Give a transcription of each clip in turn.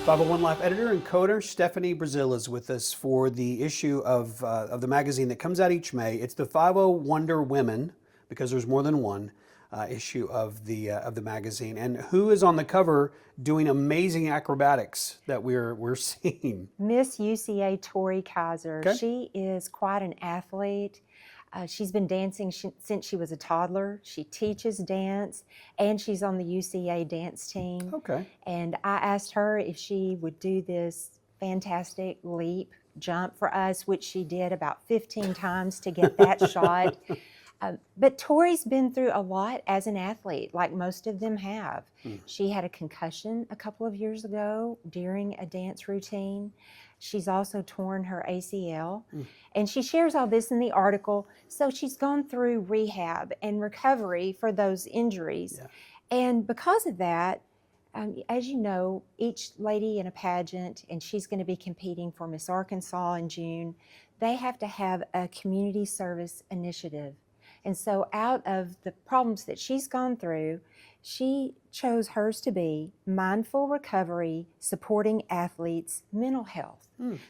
501 Life editor and coder Stephanie Brazil is with us for the issue of the magazine that comes out each May. It's the 50 Wonder Women, because there's more than one issue of the magazine. And who is on the cover doing amazing acrobatics that we're seeing? Miss UCA Tori Kaiser. Okay. She is quite an athlete. She's been dancing since she was a toddler. She teaches dance, and she's on the UCA dance team. Okay. And I asked her if she would do this fantastic leap jump for us, which she did about 15 times to get that shot. But Tori's been through a lot as an athlete, like most of them have. She had a concussion a couple of years ago during a dance routine. She's also torn her ACL, and she shares all this in the article. So she's gone through rehab and recovery for those injuries. Yeah. And because of that, as you know, each lady in a pageant, and she's going to be competing for Miss Arkansas in June, they have to have a community service initiative. And so out of the problems that she's gone through, she chose hers to be mindful recovery, supporting athletes' mental health.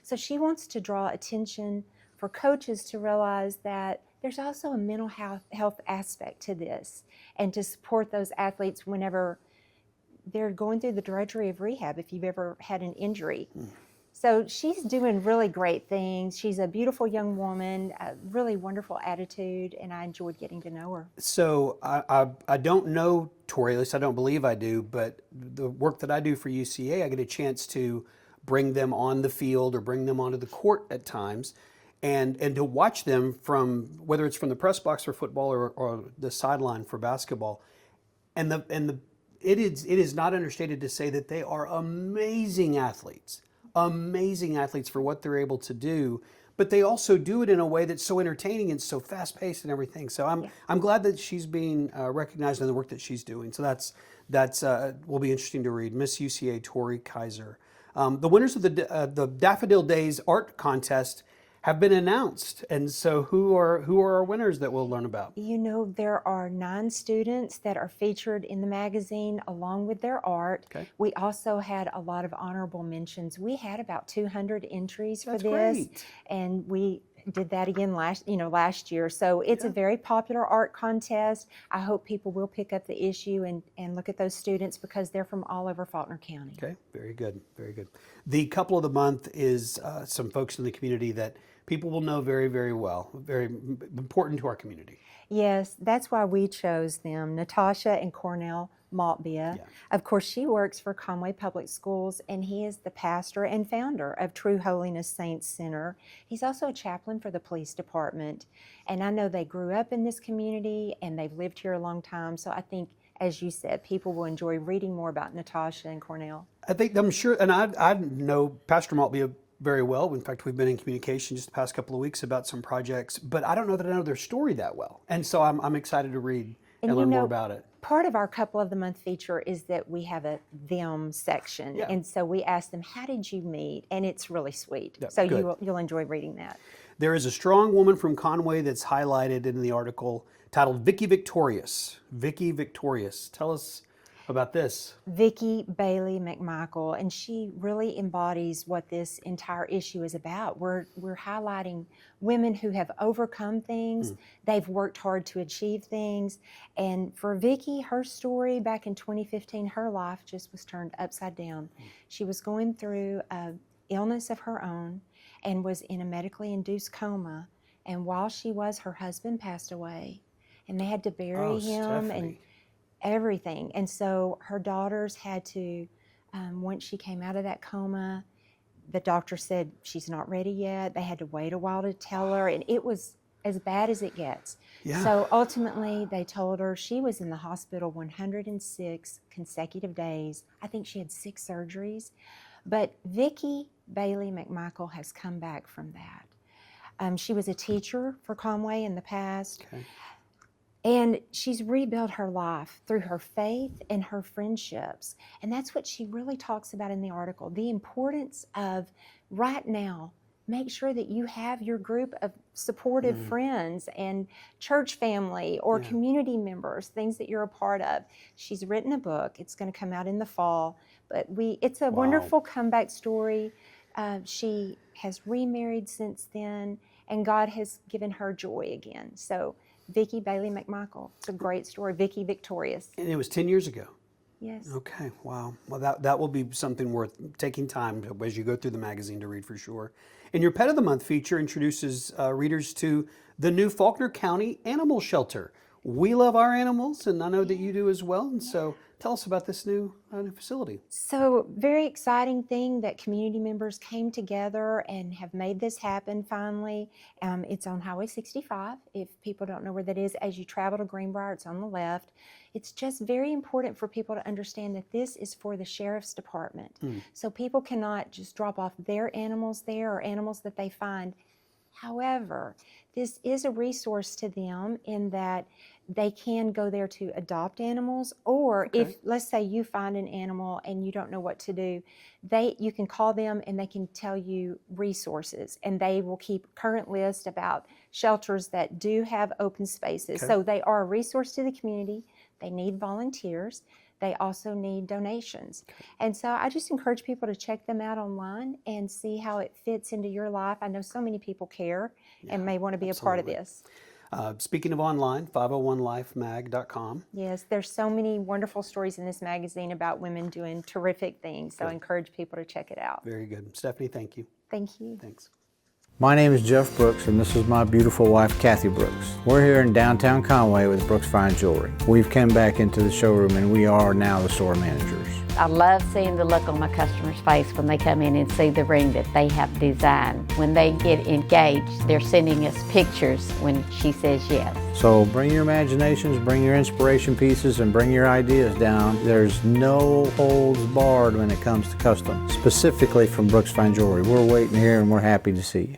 So she wants to draw attention for coaches to realize that there's also a mental health aspect to this, and to support those athletes whenever they're going through the drudgery of rehab, if you've ever had an injury. So she's doing really great things. She's a beautiful young woman, a really wonderful attitude, and I enjoyed getting to know her. So I don't know Tori, at least I don't believe I do, but the work that I do for UCA, I get a chance to bring them on the field or bring them onto the court at times, and to watch them from, whether it's from the press box for football or the sideline for basketball. And it is not understated to say that they are amazing athletes for what they're able to do, but they also do it in a way that's so entertaining and so fast-paced and everything. So I'm glad that she's being recognized in the work that she's doing. So that's will be interesting to read. Miss UCA Tori Kaiser. The winners of the Daffodil Days art contest have been announced, and so who are our winners that we'll learn about? You know, there are 9 students that are featured in the magazine along with their art. Okay. We also had a lot of honorable mentions. We had about 200 entries for That's this, great. and we did that again last year. So it's a very popular art contest. I hope people will pick up the issue and look at those students, because they're from all over Faulkner County. Okay, very good, very good. The couple of the month is some folks in the community that people will know very, very well, very important to our community. Yes, that's why we chose them, Natasha and Cornell Maltbia. Yeah. Of course, she works for Conway Public Schools, and he is the pastor and founder of True Holiness Saints Center. He's also a chaplain for the police department. And I know they grew up in this community, and they've lived here a long time. So I think, as you said, people will enjoy reading more about Natasha and Cornell. I'm sure, and I know Pastor Maltbia very well. In fact, we've been in communication just the past couple of weeks about some projects, but I don't know that I know their story that well. And so I'm excited to read and learn more about it. Part of our Couple of the Month feature is that we have a them section. Yeah. And so we ask them, how did you meet? And it's really sweet. Yeah, so good. you'll enjoy reading that. There is a strong woman from Conway that's highlighted in the article titled Vicki Victorious. Vicki Victorious. Tell us about this. Vicki Bailey McMichael, and she really embodies what this entire issue is about. We're highlighting women who have overcome things. They've worked hard to achieve things. And for Vicki, her story back in 2015, her life just was turned upside down. She was going through an illness of her own and was in a medically induced coma. And while she was, her husband passed away, and they had to bury him. Stephanie. And everything. And so her daughters had to, once she came out of that coma, the doctor said she's not ready yet. They had to wait a while to tell her, and it was as bad as it gets. Yeah. So ultimately they told her she was in the hospital 106 consecutive days. I think she had 6 surgeries. But Vicki Bailey McMichael has come back from that. She was a teacher for Conway in the past. Okay. And she's rebuilt her life through her faith and her friendships. And that's what she really talks about in the article, the importance of right now, make sure that you have your group of supportive friends and church family or community members, things that you're a part of. She's written a book. It's going to come out in the fall, but it's a wonderful comeback story. She has remarried since then, and God has given her joy again. So Vicki Bailey McMichael, it's a great story. Vicki Victorious. And it was 10 years ago. Yes. Okay, wow. Well, that will be something worth taking time to, as you go through the magazine, to read for sure. And your Pet of the Month feature introduces readers to the new Faulkner County Animal Shelter. We love our animals, and I know that you do as well. And so tell us about this new facility. So very exciting thing that community members came together and have made this happen finally. It's on Highway 65. If people don't know where that is, as you travel to Greenbrier, it's on the left. It's just very important for people to understand that this is for the Sheriff's Department. So people cannot just drop off their animals there or animals that they find. However, this is a resource to them in that they can go there to adopt animals, or if, let's say, you find an animal and you don't know what to do, you can call them and they can tell you resources, and they will keep current list about shelters that do have open spaces. So they are a resource to the community. They need volunteers. They also need donations. And so I just encourage people to check them out online and see how it fits into your life. I know so many people care and may want to be a part of this. Speaking of online, 501lifemag.com. Yes, there's so many wonderful stories in this magazine about women doing terrific things. So I encourage people to check it out. Very good. Stephanie, thank you. Thank you. Thanks. My name is Jeff Brooks, and this is my beautiful wife, Kathy Brooks. We're here in downtown Conway with Brooks Fine Jewelry. We've come back into the showroom, and we are now the store managers. I love seeing the look on my customer's face when they come in and see the ring that they have designed. When they get engaged, they're sending us pictures when she says yes. So bring your imaginations, bring your inspiration pieces, and bring your ideas down. There's no holds barred when it comes to custom, specifically from Brooks Fine Jewelry. We're waiting here, and we're happy to see you.